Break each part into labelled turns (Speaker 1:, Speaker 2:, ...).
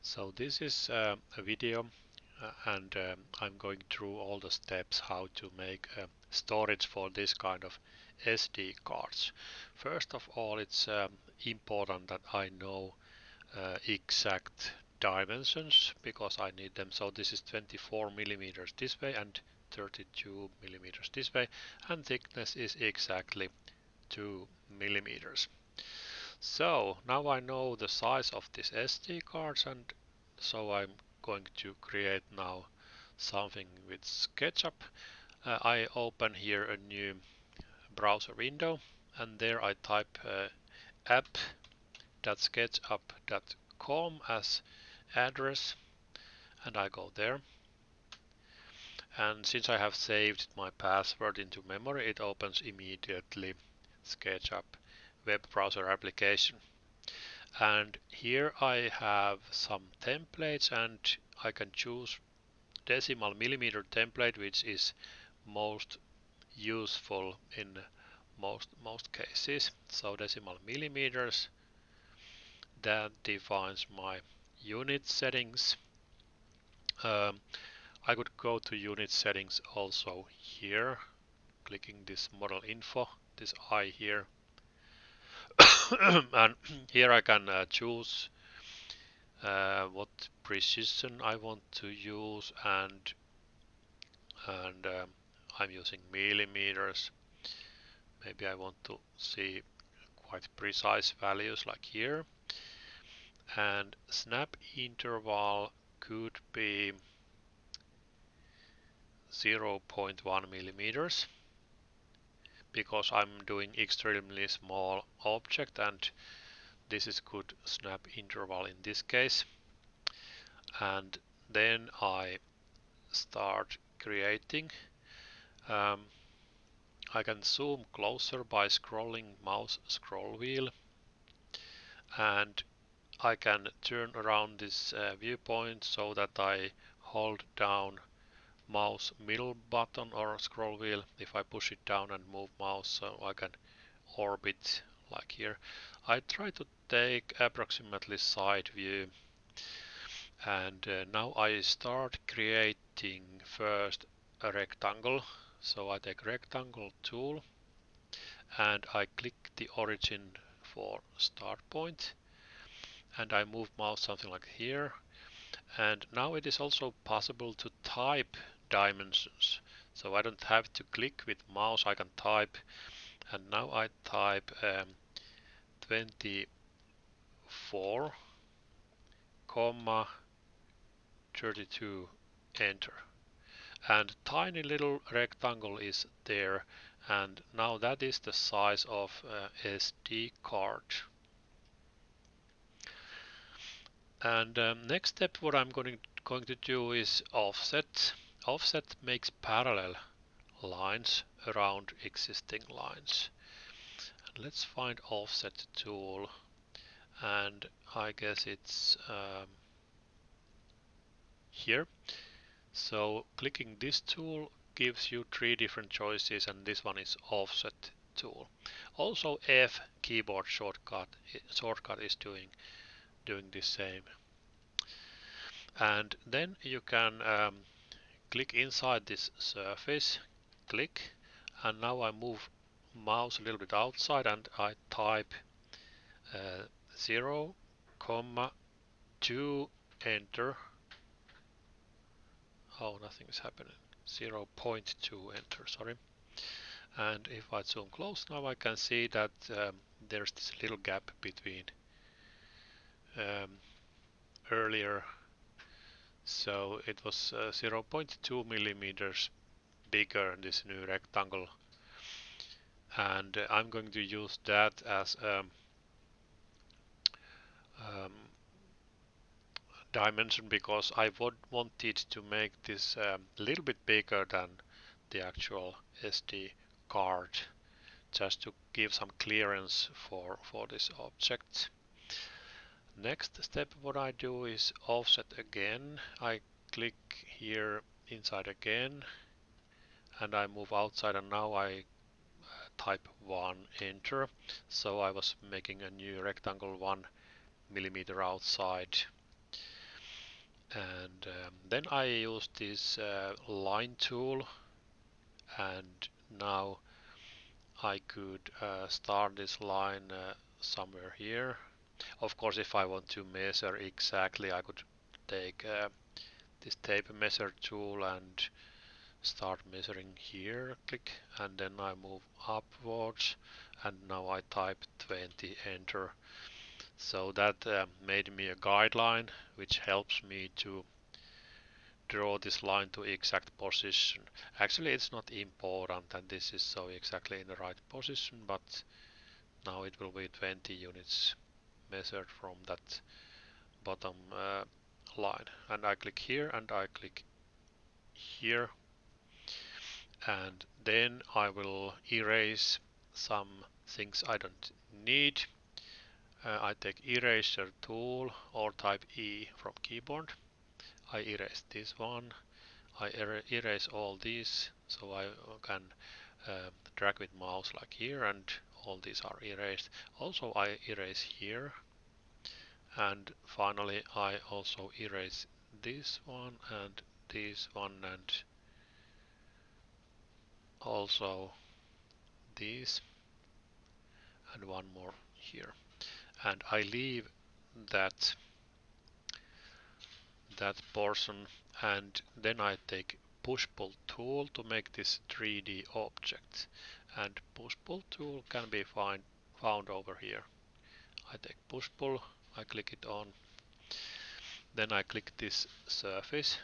Speaker 1: So this is a video and I'm going through all the steps how to make storage for this kind of SD cards. First of all, it's important that I know exact dimensions because I need them. So this is 24 millimeters this way and 32 millimeters this way, and thickness is exactly 2 millimeters. So now I know the size of this SD cards, and so I'm going to create now something with SketchUp. I open here a new browser window, and there I type app.sketchup.com as address, and I go there. And since I have saved my password into memory, it opens immediately SketchUp web browser application. And here I have some templates, and I can choose decimal millimeter template, which is most useful in most cases. So decimal millimeters, that defines my unit settings. I could go to unit settings also here, clicking this model info, this I here, and here I can choose what precision I want to use, and I'm using millimeters. Maybe I want to see quite precise values like here, and snap interval could be 0.1 millimeters because I'm doing extremely small object, and this is good snap interval in this case. And then I start creating. I can zoom closer by scrolling mouse scroll wheel, and I can turn around this viewpoint so that I hold down mouse middle button or scroll wheel. If I push it down and move mouse, so I can orbit like here. I try to take approximately side view, and now I start creating first a rectangle. So I take rectangle tool and I click the origin for start point, and I move mouse something like here. And now it is also possible to type dimensions, so I don't have to click with mouse, I can type, and now I type 24, 32, enter, and tiny little rectangle is there, and now that is the size of SD card. And next step what I'm going to do is offset. Offset makes parallel lines around existing lines. And let's find offset tool, and I guess it's here. So clicking this tool gives you 3 different choices, and this one is offset tool. Also F keyboard shortcut is doing the same. And then you can click inside this surface, click, and now I move mouse a little bit outside and I type 0, 2, enter. Oh, nothing is happening. 0.2, enter, sorry. And if I zoom close now, I can see that there's this little gap between earlier. So it was 0.2 millimeters bigger, this new rectangle, and I'm going to use that as dimension because I wanted to make this a little bit bigger than the actual SD card, just to give some clearance for this object. Next step what I do is offset again. I click here inside again and I move outside, and now I type 1, enter. So I was making a new rectangle 1 millimeter outside. And then I use this line tool, and now I could start this line somewhere here. Of course, if I want to measure exactly, I could take this tape measure tool and start measuring here, click, and then I move upwards, and now I type 20, enter. So that made me a guideline which helps me to draw this line to exact position. Actually, it's not important that this is so exactly in the right position, but now it will be 20 units measured from that bottom line. And I click here and I click here, and then I will erase some things I don't need. I take eraser tool or type E from keyboard. I erase this one. I erase all these, so I can drag with mouse like here, and all these are erased. Also I erase here, and finally I also erase this one and this one, and also these, and one more here. And I leave that portion, and then I take push pull tool to make this 3D object. And push pull tool can be found over here. I take push pull, I click it on, then I click this surface,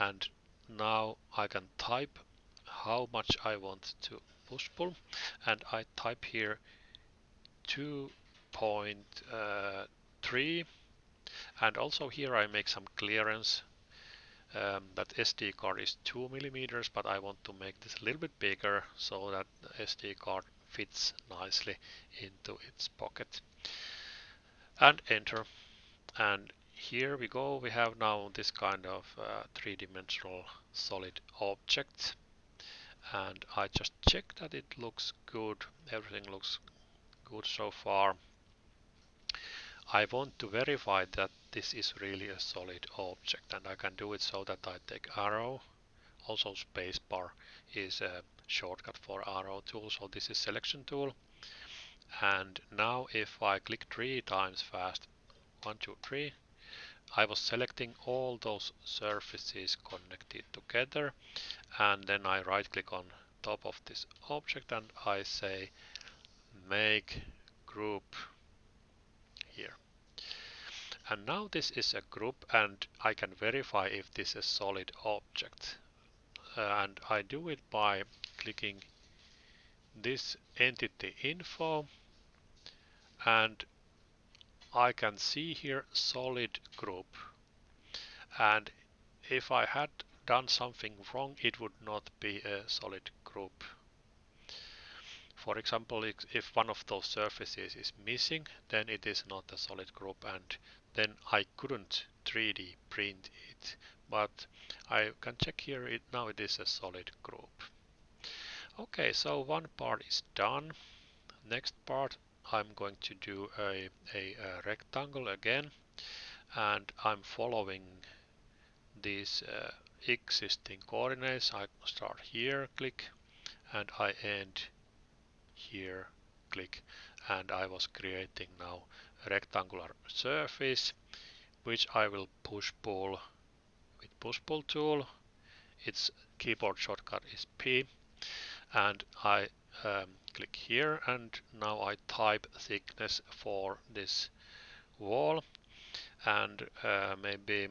Speaker 1: and now I can type how much I want to push pull, and I type here 2.3, and also here I make some clearance. That SD card is 2 millimeters, but I want to make this a little bit bigger so that the SD card fits nicely into its pocket. And enter. And here we go. We have now this kind of three-dimensional solid object. And I just check that it looks good. Everything looks good so far. I want to verify that this is really a solid object, and I can do it so that I take arrow. Also spacebar is a shortcut for arrow tool, so this is selection tool. And now if I click 3 times fast, 1, 2, 3, I was selecting all those surfaces connected together, and then I right click on top of this object and I say make group here. And now this is a group, and I can verify if this is a solid object. And I do it by clicking this entity info, and I can see here solid group. And if I had done something wrong, it would not be a solid group. For example, if one of those surfaces is missing, then it is not a solid group, and then I couldn't 3D print it. But I can check here, now it is a solid group. Okay, so one part is done. Next part, I'm going to do a rectangle again, and I'm following these existing coordinates. I start here, click, and I end here, click, and I was creating now a rectangular surface which I will push pull with push pull tool. Its keyboard shortcut is P, and I click here, and now I type thickness for this wall, and maybe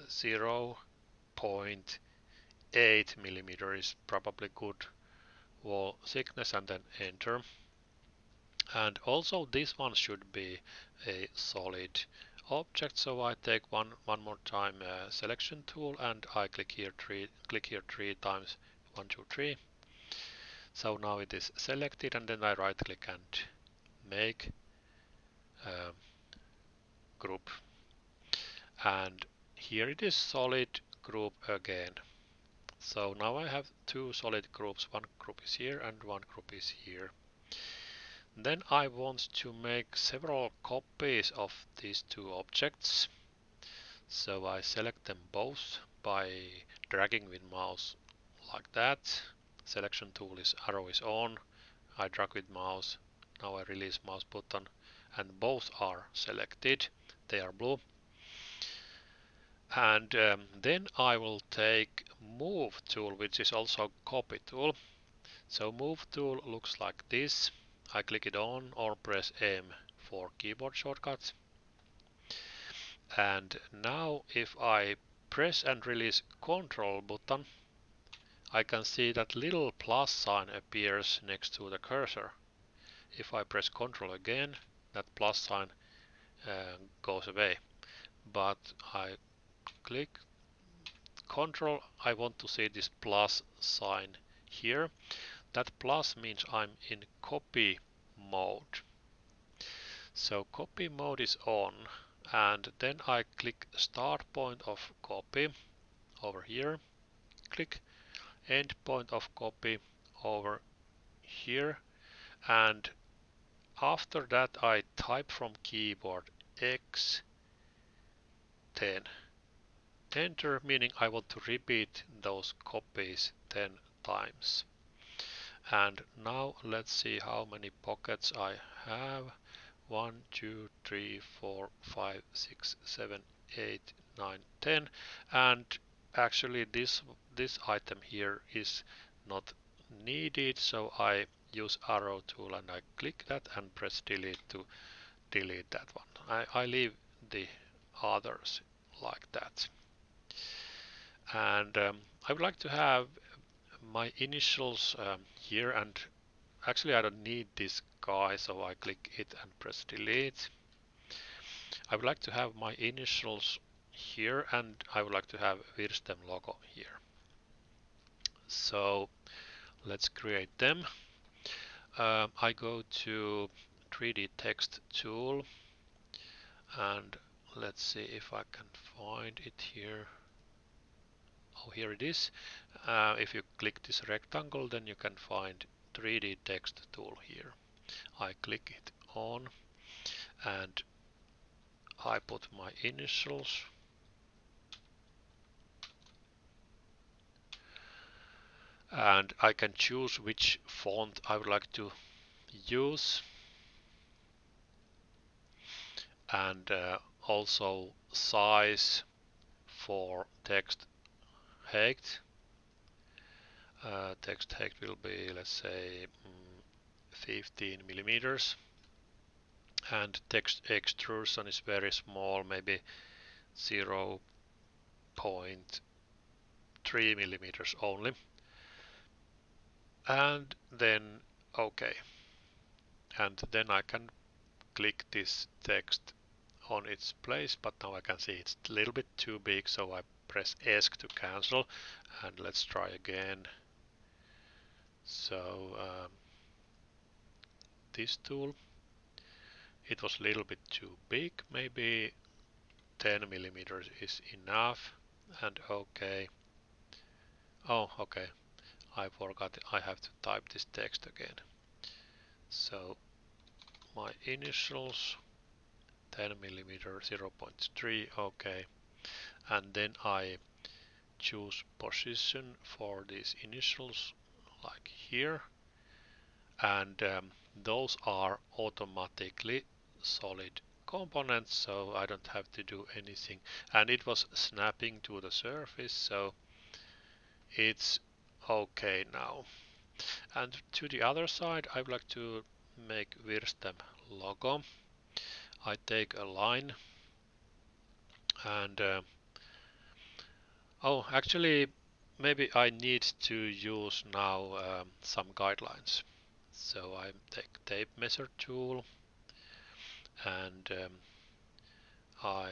Speaker 1: 0.8 millimeter is probably good wall thickness, and then enter. And also this one should be a solid object, so I take one more time selection tool, and I click here three times, 1, 2, 3. So now it is selected, and then I right click and make group, and here it is solid group again. So now I have two solid groups, one group is here and one group is here. Then I want to make several copies of these two objects. So I select them both by dragging with mouse like that. Selection tool is arrow is on. I drag with mouse. Now I release mouse button and both are selected. They are blue. And then I will take move tool, which is also copy tool. So move tool looks like this. I click it on or press M for keyboard shortcuts. And now if I press and release Control button, I can see that little plus sign appears next to the cursor. If I press Control again, that plus sign goes away. But I click Control, I want to see this plus sign here. That plus means I'm in copy mode. So copy mode is on, and then I click start point of copy over here, click end point of copy over here, and after that I type from keyboard X10, enter, meaning I want to repeat those copies 10 times. And now let's see how many pockets I have. 1, 2, 3, 4, 5, 6, 7, 8, 9, 10. And actually this item here is not needed, so I use arrow tool and I click that and press delete to delete that one. I leave the others like that. And I would like to have my initials here, and actually I don't need this guy, so I click it and press delete. I would like to have my initials here, and I would like to have Virstem logo here. So let's create them. I go to 3D text tool, and let's see if I can find it here. Oh, here it is. If you click this rectangle, then you can find 3D text tool here. I click it on and I put my initials, and I can choose which font I would like to use, and also size for text height. Text height will be, let's say, 15 millimeters, and text extrusion is very small, maybe 0.3 millimeters only. And then OK, and then I can click this text on its place, but now I can see it's a little bit too big, so I press ESC to cancel, and let's try again. So this tool, it was a little bit too big, maybe 10 millimeters is enough, and OK. Oh, OK, I forgot I have to type this text again. So my initials, 10 millimeter, 0.3, OK, and then I choose position for these initials like here, and those are automatically solid components, so I don't have to do anything, and it was snapping to the surface, so it's okay now. And to the other side I would like to make Virstem logo. I take a line and oh, actually, maybe I need to use now some guidelines. So I take tape measure tool, and I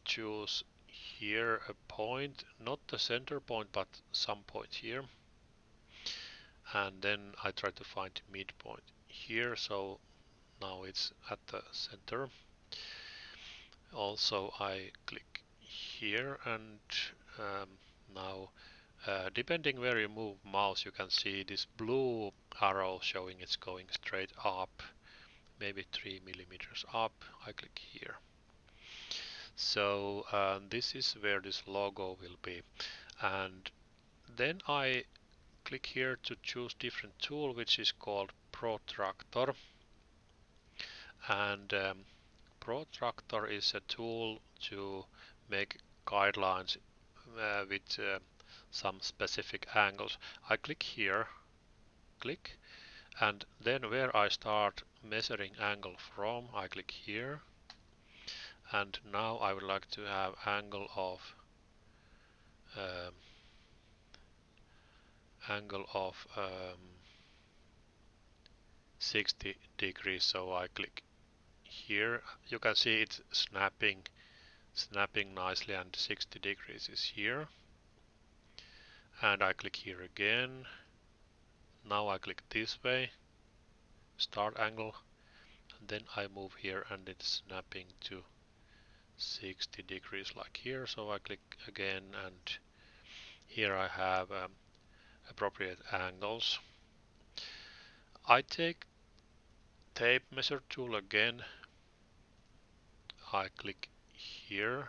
Speaker 1: choose here a point, not the center point, but some point here. And then I try to find midpoint here, so now it's at the center. Also I click here, and now depending where you move mouse, you can see this blue arrow showing it's going straight up, maybe 3 millimeters up. I click here. So this is where this logo will be. And then I click here to choose different tool, which is called Protractor. And Protractor is a tool to make guidelines with some specific angles. I click here, click, and then where I start measuring angle from, I click here, and now I would like to have angle of um, angle of 60 degrees. So I click here. You can see it's snapping nicely, and 60 degrees is here. And I click here again. Now I click this way, start angle, and then I move here and it's snapping to 60 degrees like here. So I click again, and here I have appropriate angles. I take tape measure tool again. I click here,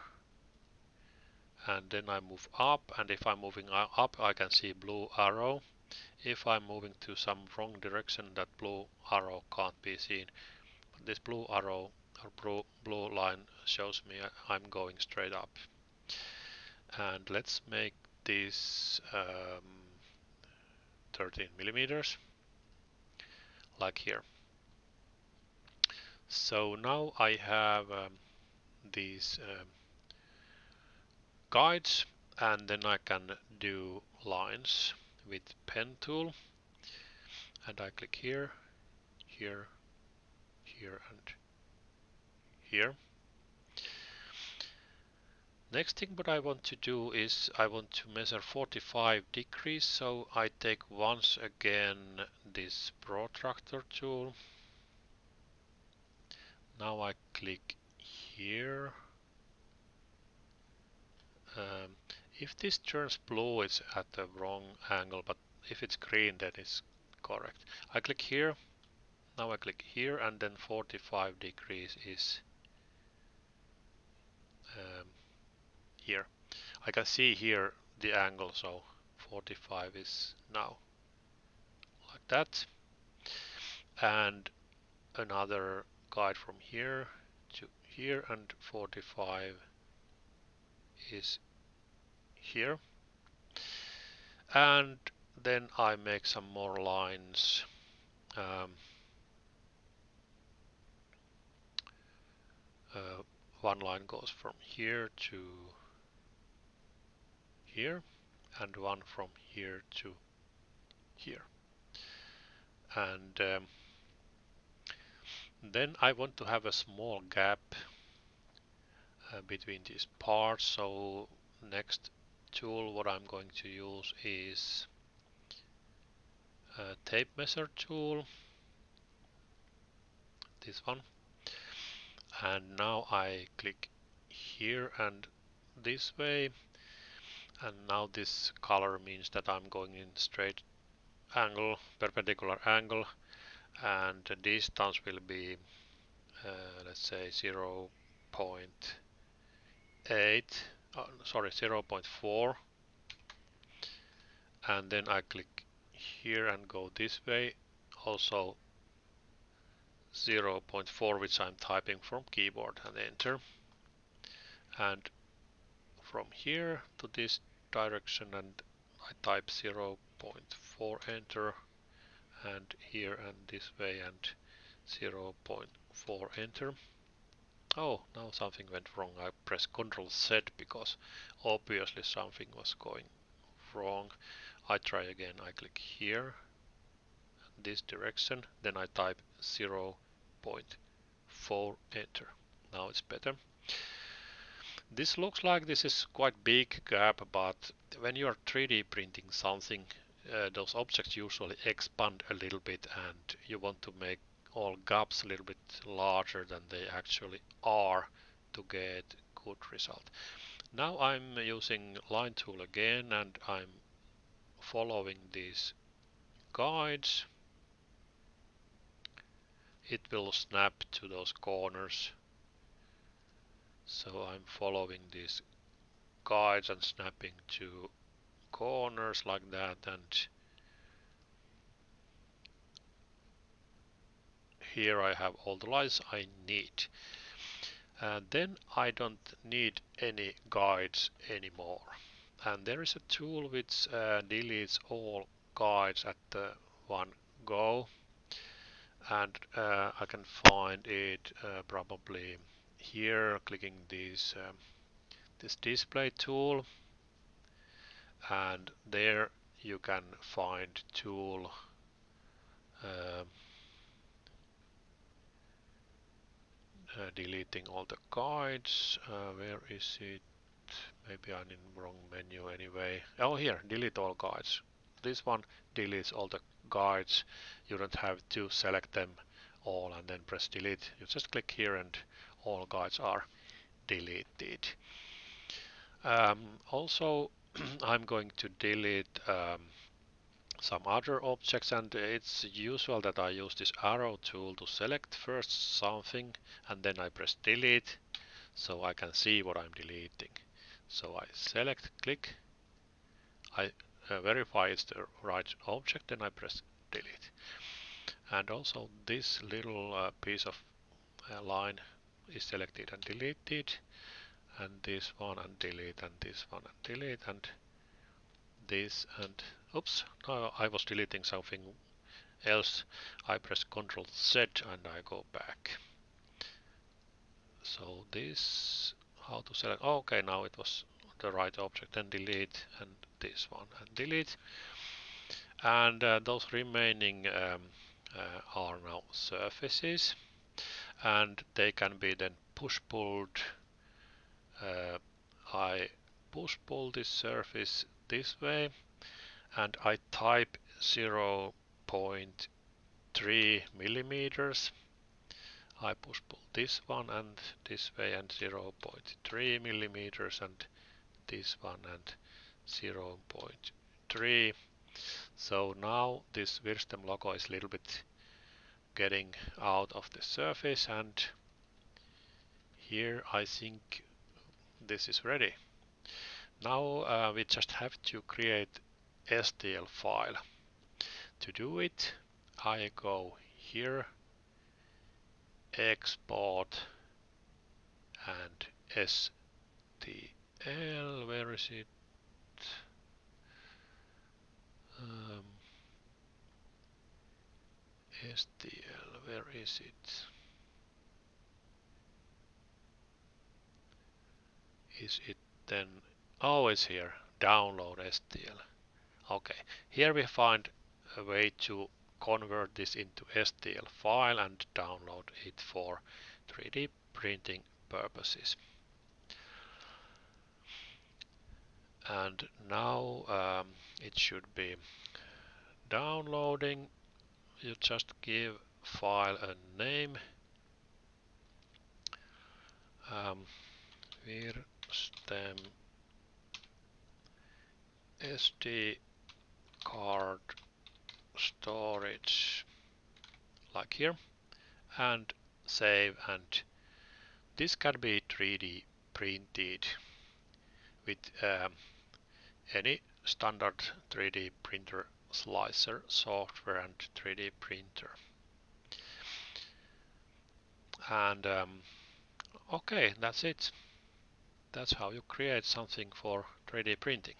Speaker 1: and then I move up, and if I'm moving up I can see blue arrow. If I'm moving to some wrong direction, that blue arrow can't be seen. But this blue arrow or blue line shows me I'm going straight up. And let's make this 13 millimeters, like here. So now I have these guides, and then I can do lines with pen tool, and I click here, here, here, and here. Next thing what I want to do is I want to measure 45 degrees, so I take once again this protractor tool. Now I click here. If this turns blue, it's at the wrong angle, but if it's green, then it's correct. I click here. Now I click here, and then 45 degrees is here. I can see here the angle, so 45 is now like that. And another guide from here to here, and 45 is here. And then I make some more lines. One line goes from here to here, and one from here to here. And then I want to have a small gap between these parts. So next tool what I'm going to use is a tape measure tool, this one. And now I click here and this way, and now this color means that I'm going in straight angle, perpendicular angle, and the distance will be let's say 0.8, sorry, 0.4. And then I click here and go this way, also 0.4, which I'm typing from keyboard, and enter. And from here to this direction, and I type 0.4, enter, and here and this way, and 0.4, enter. Oh, now something went wrong. I press Ctrl Z because obviously something was going wrong. I try again. I click here, this direction, then I type 0.4, enter. Now it's better. This looks like this is quite big gap, but when you are 3D printing something, those objects usually expand a little bit, and you want to make all gaps a little bit larger than they actually are to get good result. Now I'm using line tool again, and I'm following these guides. It will snap to those corners. So I'm following these guides and snapping to corners like that, and here I have all the lines I need. And then I don't need any guides anymore. And there is a tool which deletes all guides at the one go, and I can find it probably here, clicking this display tool, and there you can find tool uh, deleting all the guides. Where is it? Maybe I'm in wrong menu anyway. Oh, here, delete all guides. This one deletes all the guides. You don't have to select them all and then press delete. You just click here and all guides are deleted. Also, I'm going to delete some other objects, and it's usual that I use this arrow tool to select first something and then I press delete so I can see what I'm deleting. So I select, click, I verify it's the right object, then I press delete. And also this little piece of line is selected and deleted, and this one and delete, and this one and delete, and this, and oops, no, I was deleting something else. I press Ctrl Z and I go back. So this, how to select, oh, okay, now it was the right object, and delete, and this one and delete. And those remaining are now surfaces, and they can be then push pulled. I push pull this surface this way, and I type 0.3 millimeters. I push pull this one and this way, and 0.3 millimeters, and this one and 0.3. So now this Wirstem logo is a little bit getting out of the surface, and here I think this is ready. Now we just have to create STL file. To do it, I go here, export, and STL, where is it? Um, STL, where is it? Is it then? Oh, it's here. Download STL. Okay, here we find a way to convert this into STL file and download it for 3D printing purposes. And now it should be downloading. You just give file a name. Wirstem SD card storage, like here, and save. And this can be 3D printed with any standard 3D printer slicer software and 3D printer. And okay, that's it. That's how you create something for 3D printing.